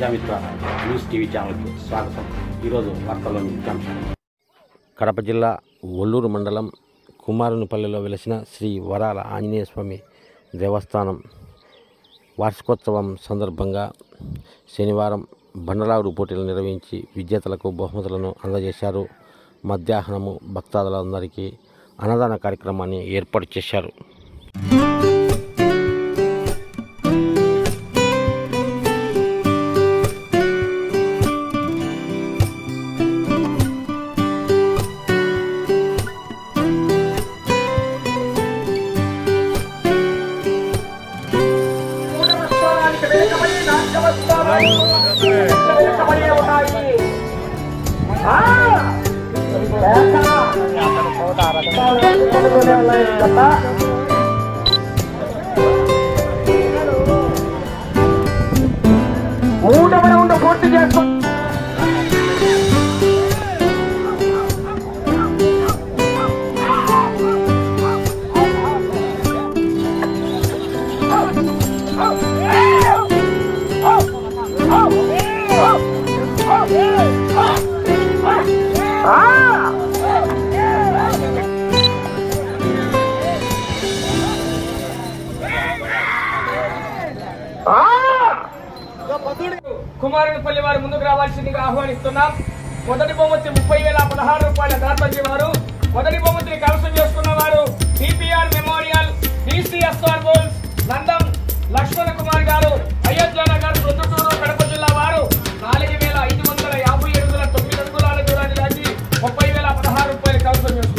Prajamitra news TV ఛానల్కి స్వాగతం. ఈరోజు వార్తల్లోని ముఖ్యాంశాలు. కడప జిల్లా ఒల్లూరు మండలం కుమారునిపల్లిలో వెలిసిన శ్రీ వరాల ఆంజనేయ స్వామి దేవస్థానం వార్షికోత్సవం సందర్భంగా శనివారం బండలాగుడు పోటీలు నిర్వహించి విజేతలకు బహుమతులను అందజేశారు. మధ్యాహ్నము భక్తాదులందరికీ అన్నదాన కార్యక్రమాన్ని ఏర్పాటు చేశారు. మూడవ రౌండ్ పూర్తి చేస్తూ కుమారునిపల్లి వారు ముందుకు రావాల్సిందిగా ఆహ్వానిస్తున్నాం. మొదటి బహుమతి 30,016 రూపాయల దాతజీ వారు. మొదటి బహుమతిని కైవసం చేసుకున్న వారు డిపిఆర్ మెమోరియల్ డిసిఎస్ఆర్ బోల్స్ నందం లక్ష్మణ కుమార్ గారు, అయోధ్య నగర్ ప్రొద్దుటూరు కడప జిల్లా వారు. 4,550 అడుగుల 9 అడుగుల దూరాన్ని దాటి 30,016 రూపాయలు కైవసం చేసుకున్నారు.